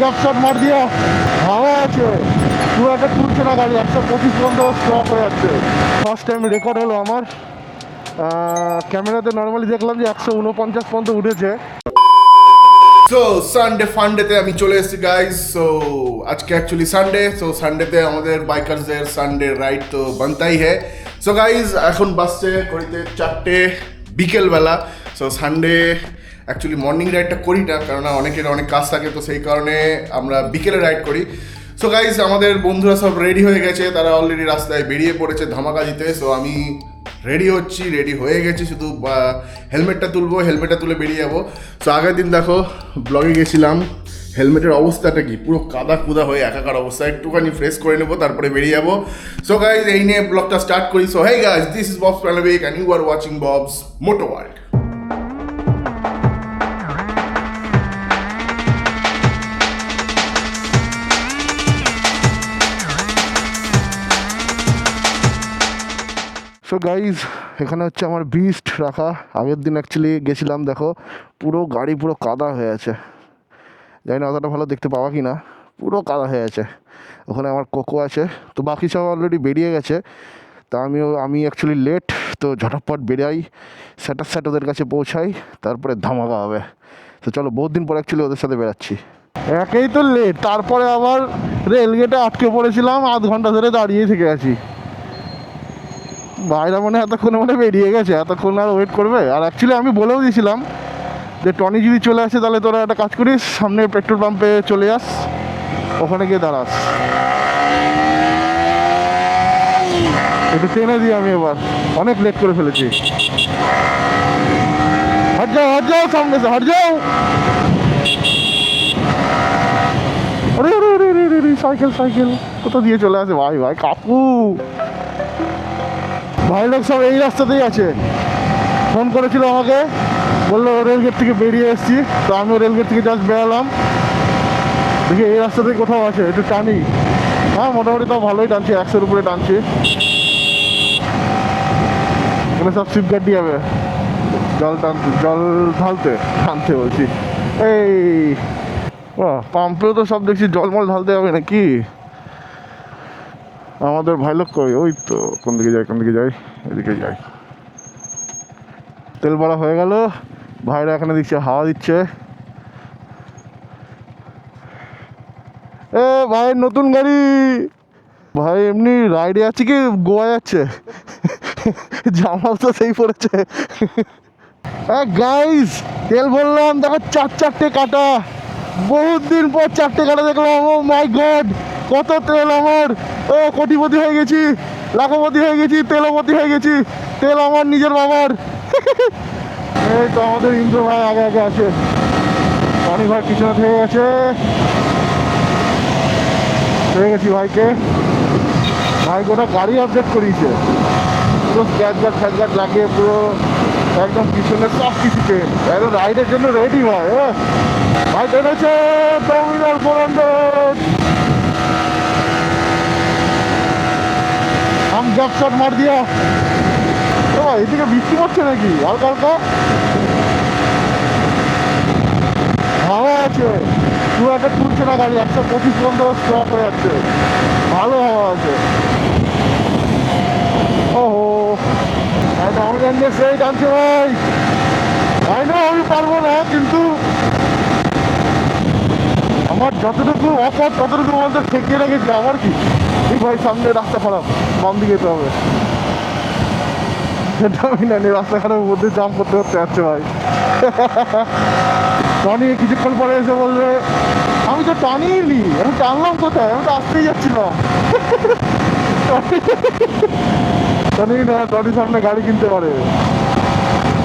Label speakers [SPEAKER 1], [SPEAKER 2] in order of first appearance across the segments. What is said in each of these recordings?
[SPEAKER 1] গ্যাপশট মার দিয়া হাওয়া আছে, পুরো একটা তুলছে না গাড়ি, 125 পর্যন্ত স্টপ হয়ে যাচ্ছে। ফার্স্ট টাইম রেকর্ড হলো আমার। ক্যামেরাতে নর্মালি দেখলাম যে 149 পর্যন্ত উঠেছে।
[SPEAKER 2] সো সানডে ফান্ডেতে আমি চলে এসেছি গাইজ। সো আজকে অ্যাকচুয়ালি সানডে, সো সানডেতে আমাদের বাইকারসদের সানডে রাইড তো বানতাই হ্যায়। সো গাইজ এখন বাসছে করিতে 4টে বিকেলবেলা। সো সানডে অ্যাকচুয়ালি মর্নিং রাইডটা করি না, কারণ অনেকের অনেক কাজ থাকে, তো সেই কারণে আমরা বিকেলে রাইড করি। সো গাইজ আমাদের বন্ধুরা সব রেডি হয়ে গেছে, তারা অলরেডি রাস্তায় বেরিয়ে পড়েছে ধামাকা দিতে। সো আমি রেডি হচ্ছি, রেডি হয়ে গেছি, শুধু হেলমেটটা তুলবো, হেলমেটটা তুলে বেরিয়ে যাবো। সো আগের দিন দেখো ব্লগে গেছিলাম, হেলমেটের অবস্থাটা কি পুরো কাদা কুদা হয়ে একাকার অবস্থা, একটুখানি ফ্রেশ করে নেবো তারপরে বেরিয়ে যাবো। সো গাইজ এই নিয়ে ব্লগটা স্টার্ট করি। So hey guys, this is Bob's Pranabik and you are watching Bob's moto world.
[SPEAKER 1] So guys এখানে হচ্ছে আমার বিস্ট রাখা। আগের দিন অ্যাকচুয়ালি গেছিলাম, দেখো পুরো গাড়ি পুরো কাদা হয়ে আছে, জানি না অতটা ভালো দেখতে পাওয়া কি না, পুরো কাদা হয়ে আছে। ওখানে আমার কোকো আছে, তো বাকি সব অলরেডি বেরিয়ে গেছে। তা আমি অ্যাকচুয়ালি লেট, তো ঝটপট বেরাই, স্যাট ওদের কাছে পৌঁছাই, তারপরে ধামাকা হবে। তো চলো, বহুত দিন পর অ্যাকচুয়ালি ওদের সাথে বেরাচ্ছি। একেই তো লেট, তারপরে আবার রেলগেটে আটকে পড়েছিলাম, আধ ঘন্টা ধরে দাঁড়িয়ে থেকে আছি। ভাইরা মনে এতক্ষণে বেরিয়ে গেছে, এতক্ষণ আর ওয়েট করবে। আর অ্যাকচুয়ালি আমি বলেও দিয়েছিলাম যে টনি যদি চলে আসে তাহলে তোরা একটা কাজ করিস, সামনে পেট্রোল পাম্পে চলে যাস, ওখানে গিয়ে দাঁড়াস। একটু টেনে দিই আমি, এবার অনেক লেট করে ফেলেছি। হট যাও সামনে সে, হট যাও। আরে আরে আরে আরে আরে, সাইকেল কোথা দিয়ে চলে আসে ভাই কাকু। ভাই লোক সব এই রাস্তাতেই আছে, ফোন করেছিল আমাকে, বললো রেলগেট থেকে বেরিয়ে এসেছি। তো আমিও রেলগেট থেকে জাস্ট বেরালাম, দেখি এই রাস্তাতেই কোথাও আছে, একটু টানি। হ্যাঁ মোটামুটি তাও ভালোই টানছি, 100-র উপরে টানছি। এখানে সব শিপ গাড়ি হবে জল ঢালতে বলছি। এই পাম্পেও তো সব দেখছি জলমল ঢালতে হবে নাকি। আমাদের ভাই লোক কই, ওই তো কোন দিকে যাই, এদিকে যাই। তেল ভরা হয়ে গেল, ভাইরা এখানে দিচ্ছে হাওয়া দিচ্ছে। এ ভাই নতুন গাড়ি, ভাই এমনি রাইডে যাচ্ছে কি গোয়া যাচ্ছে? জামা তো সেই পড়েছে। গাইস তেল ভরলাম, দেখো 4টে কাটা, বহুত দিন পর 4টে কাটা দেখলাম। ও মাই গড, কত তেল আমার! ও কোটিপতি হয়ে গেছি, লাখপতি হয়ে গেছি, তেলপতি হয়ে গেছি, তেল আমার নিজের বাবার। এই তো আমাদের ইন্দ্র ভাই আগে আছে, পানি ভাই পিছনে থেকে গেছে। পেয়ে গেছি ভাইকে, ভাই গোটা গাড়ি আপডেট করিয়েছে, পুরো স্ক্র্যাচ গার্ড লাগিয়ে পুরো একদম পিছনে সব কিছুতে একদম রাইডের জন্য রেডি ভাই। ভাই টেনেছে টার্মিনাল 400, हम গ্যাপশট মার দিয়া। ও ভাই এদিকে বৃষ্টি পড়ছে নাকি হালকা হালকা, হাওয়া আছে, পুরো একটা তুলছে না গাড়ি, 125 পর্যন্ত স্টপ হয়ে যাচ্ছে, ভালো হাওয়া আছে। ওহো আমি জানি সেই টানছে ভাই না, আমি পারবো না, কিন্তু আমার যতটুকু অপর ততটুকু বলতে ঠেকিয়ে রেখেছি। আমার কি এই ভাই, সামনে রাস্তা খারাপ, বাম দিকে যেতে হবে। সেটা আমি জানি, রাস্তা খারাপের মধ্যে জাম করতে যাচ্ছে ভাই। টনি কিছুক্ষণ পরে এসে বলবে আমি তো টানিই নি, আমি টানলাম কোথায়, আমি তো আসতেই যাচ্ছিলাম। টনি সামনে গাড়ি কিনতে পারে,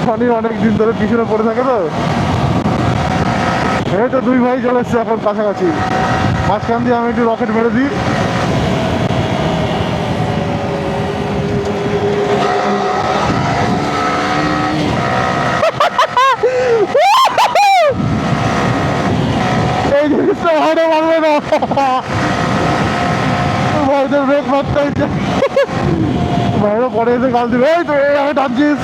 [SPEAKER 1] টনি অনেক দিন ধরে পিছনে পড়ে থাকে। তো এই তো দুই ভাই চলে এসছে এখন কাছাকাছি, মাঝখান দিয়ে আমি একটু রকেট মেরে দিই। এই জিনিসটা ভাইটা মারবে না, ভাইদের ব্রেক মারতে হচ্ছে, ভাইরা পরে এসে গাল দিবে, এই তো আমি টানছিস।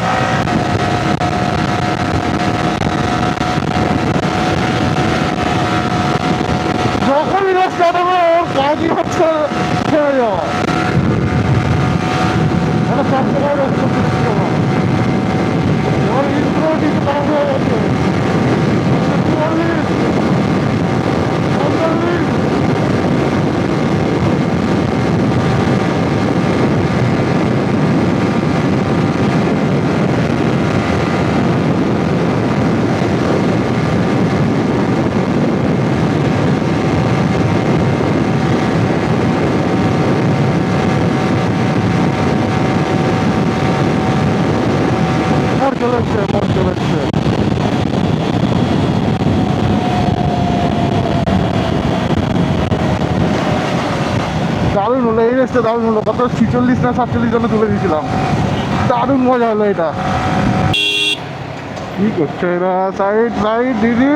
[SPEAKER 1] রেসটা দারুণ হলো, কত 46 না 47 জনে তুলে দিয়েছিলাম, দারুণ মজা হলো এটা। কি করছে এরা? সাইড সাইড দিদি,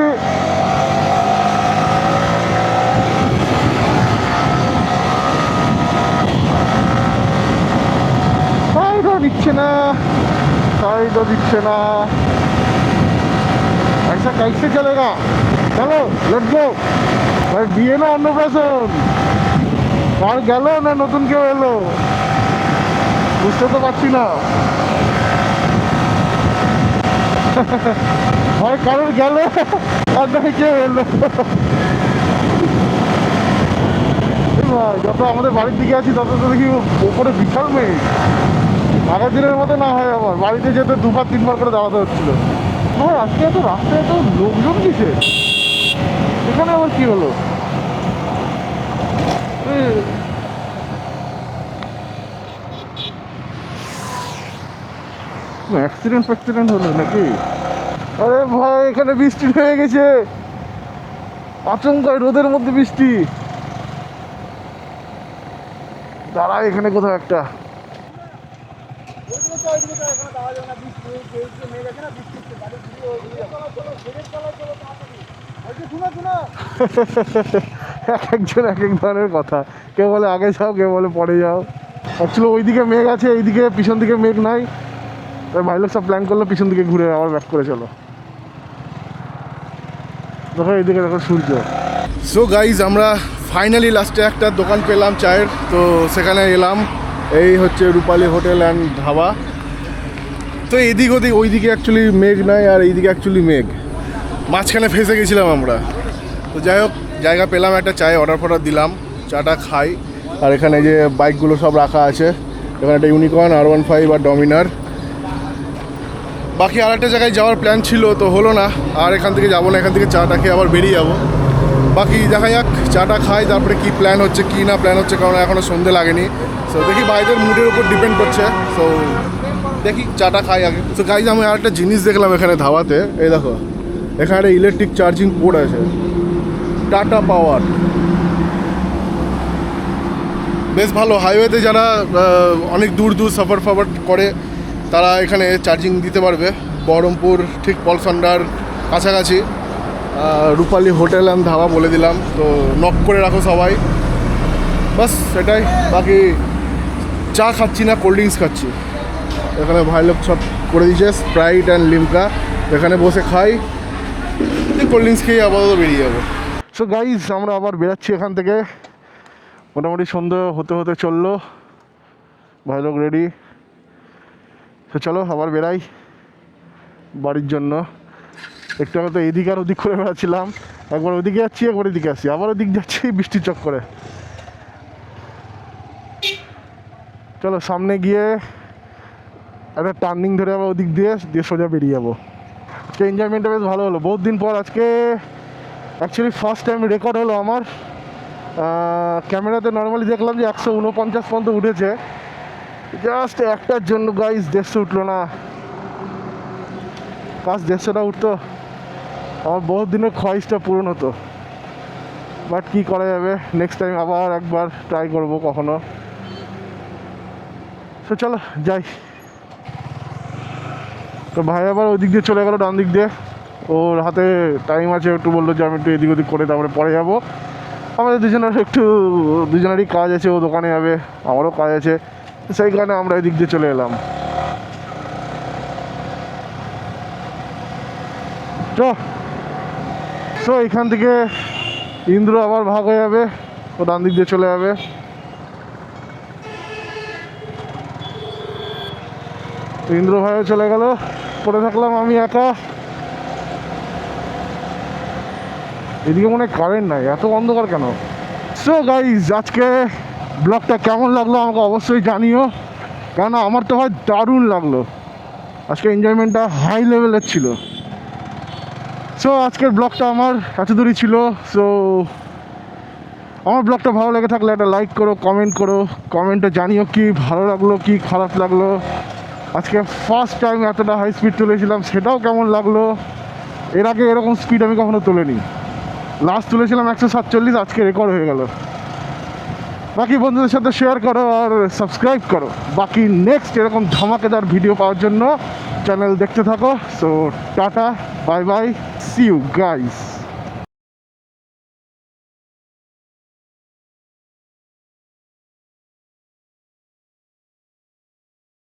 [SPEAKER 1] সাইডও দিচ্ছে না, साइड दिखे ना, ऐसा कैसे चलेगा? चलो लेट्स गो भाई, বিয়ে না অন্নপ্রাশন, কার গেল না নতুন কেউ এলো বুঝতে তো পারছি না। হয় কারোর গেল আর নয় কেউ এলো। যত আমাদের বাড়ির দিকে আছি তত তো দেখি ওপরে বিশাল মেঘ। আগের দিনের মতো না হয়, আমার বাড়িতে যেতে 2-3 বার করে দাঁড়াতে হচ্ছিল। ভাই আজকে এত রাস্তায় এত লোকজন কিসে? এখানে আবার কি হলো? অ্যাক্সিডেন্ট হলো নাকি? আরে ভাই এখানে বৃষ্টি হয়ে গেছে, আচমকায় রোদের মধ্যে বৃষ্টি। দাঁড়া এখানে কোথাও একটা, একজন এক এক ধরনের কথা, কেউ বলে আগে যাও, কেউ বলে পরে যাও। অ্যাকচুয়ালি ওইদিকে মেঘ আছে, এইদিকে পিছন দিকে মেঘ নাই, তাই ভাই লোক সব প্ল্যান করলো পিছন দিকে ঘুরে আবার ব্যাক করে চলো। দেখো এইদিকে দেখো সূর্য।
[SPEAKER 2] সো গাইজ আমরা ফাইনালি লাস্টে একটা দোকান পেলাম চায়ের, তো সেখানে এলাম। এই হচ্ছে রূপালী হোটেল অ্যান্ড ধাবা। তো এদিক ওদিক, ওইদিকে অ্যাকচুয়ালি মেঘ নাই আর এইদিকে অ্যাকচুয়ালি মেঘ, মাঝখানে ফেসে গেছিলাম আমরা। তো যাই হোক জায়গা পেলাম, একটা চায়ে অর্ডার দিলাম, চাটা খাই। আর এখানে যে বাইকগুলো সব রাখা আছে, এখানে একটা ইউনিকর্ন, R15 আর ডমিনার। বাকি আর একটা জায়গায় যাওয়ার প্ল্যান ছিল, তো হলো না, আর এখান থেকে যাবো না, এখান থেকে চাটা খেয়ে আবার বেরিয়ে যাবো। বাকি দেখা যাক, চাটা খাই, তারপরে কি প্ল্যান হচ্ছে কি না প্ল্যান হচ্ছে, কারণ এখনও সন্ধে লাগেনি। সো দেখি বাইরের মুডের উপর ডিপেন্ড করছে। সো দেখি চাটা খাই আগে। তো গাইজ আমি আর একটা জিনিস দেখলাম এখানে ধাবাতে, এই দেখো এখানে একটা ইলেকট্রিক চার্জিং পোর্ট আছে, টাটা পাওয়ার। বেশ ভালো, হাইওয়েতে যারা অনেক দূর দূর সফর করে তারা এখানে চার্জিং দিতে পারবে। বহরমপুর ঠিক পলসন্ডার কাছাকাছি রূপালী হোটেল অ্যান্ড ধাবা বলে দিলাম, তো নক করে রাখো সবাই, বাস সেটাই। বাকি চা খাচ্ছি না, কোল্ড ড্রিঙ্কস খাচ্ছি। এখানে ভাই লোক সব করে দিয়েছে স্প্রাইট অ্যান্ড লিমকা, এখানে বসে খাই, কোল্ড ড্রিঙ্কস খেয়ে আপাতত বেরিয়ে যাবো।
[SPEAKER 1] সো গাইজ আমরা আবার বেরাচ্ছি এখান থেকে, মোটামুটি সন্ধ্যে হতে হতে চললো, ভাই লোক রেডি। তো চলো আবার বেরাই বাড়ির জন্য। একটু আগে তো এদিক আর ওদিক করে বেড়াচ্ছিলাম, একবার ওদিকে যাচ্ছি একবার এদিকে আসছি, আবার ওদিক যাচ্ছি বৃষ্টির চক্করে। চলো সামনে গিয়ে একটা টার্নিং ধরে আবার ওদিক দিয়ে সোজা বেরিয়ে যাবো। আজকে এনজয়মেন্টটা বেশ ভালো হলো, বহুত দিন পর আজকে অ্যাকচুয়ালি ফার্স্ট টাইম রেকর্ড হলো আমার। ক্যামেরাতে নর্মালি দেখলাম যে 149 পর্যন্ত উঠেছে, জাস্ট একটার জন্য গাইজ 150 উঠলো না। কাজ 150টা উঠতো, আমার বহুত দিনের খয়েসটা পূরণ হতো। বাট কী করা যাবে, নেক্সট টাইম আবার একবার ট্রাই করবো কখনো। তো চলো যাই। তো ভাই আবার ওই দিক দিয়ে চলে গেলো, ডান দিক দিয়ে, ওর হাতে টাইম আছে, একটু বললো যে আমি একটু এদিক ওদিক করে তারপরে পরে যাবো। আমাদের দুজনেরই কাজ আছে, ও দোকানে যাবে, আমারও কাজ আছে, সেই কারণে আমরা এদিক দিয়ে চলে এলাম। তো এখান থেকে ইন্দ্র আবার ভাগ হয়ে যাবে, ও ডান দিক দিয়ে চলে যাবে। ইন্দ্র ভাইও চলে গেল, পড়ে থাকলাম আমি একা। এদিকে মনে হয় কারেন্ট নাই, এত অন্ধকার কেন? সো গাইজ আজকে ব্লগটা কেমন লাগলো আমাকে অবশ্যই জানিও, কেননা আমার তো ভাই দারুণ লাগলো, আজকে এনজয়মেন্টটা হাই লেভেলের ছিল। সো আজকের ব্লগটা আমার এত দূরই ছিল। সো আমার ব্লগটা ভালো লেগে থাকলে একটা লাইক করো, কমেন্ট করো, কমেন্টে জানিও কি ভালো লাগলো কি খারাপ লাগলো। আজকে ফার্স্ট টাইম এতটা হাই স্পিড তুলেছিলাম, সেটাও কেমন লাগলো। এর আগে এরকম স্পিড আমি কখনো তুলিনি, লাস্ট তুলেছিলাম 147, আজকে রেকর্ড হয়ে গেল। বাকি বন্ধুদের সাথে শেয়ার করো আর সাবস্ক্রাইব করো। বাকি নেক্সট এরকম ধামাকেদার ভিডিও পাওয়ার জন্য চ্যানেল দেখতে থাকো। So tata, bye bye, see you guys.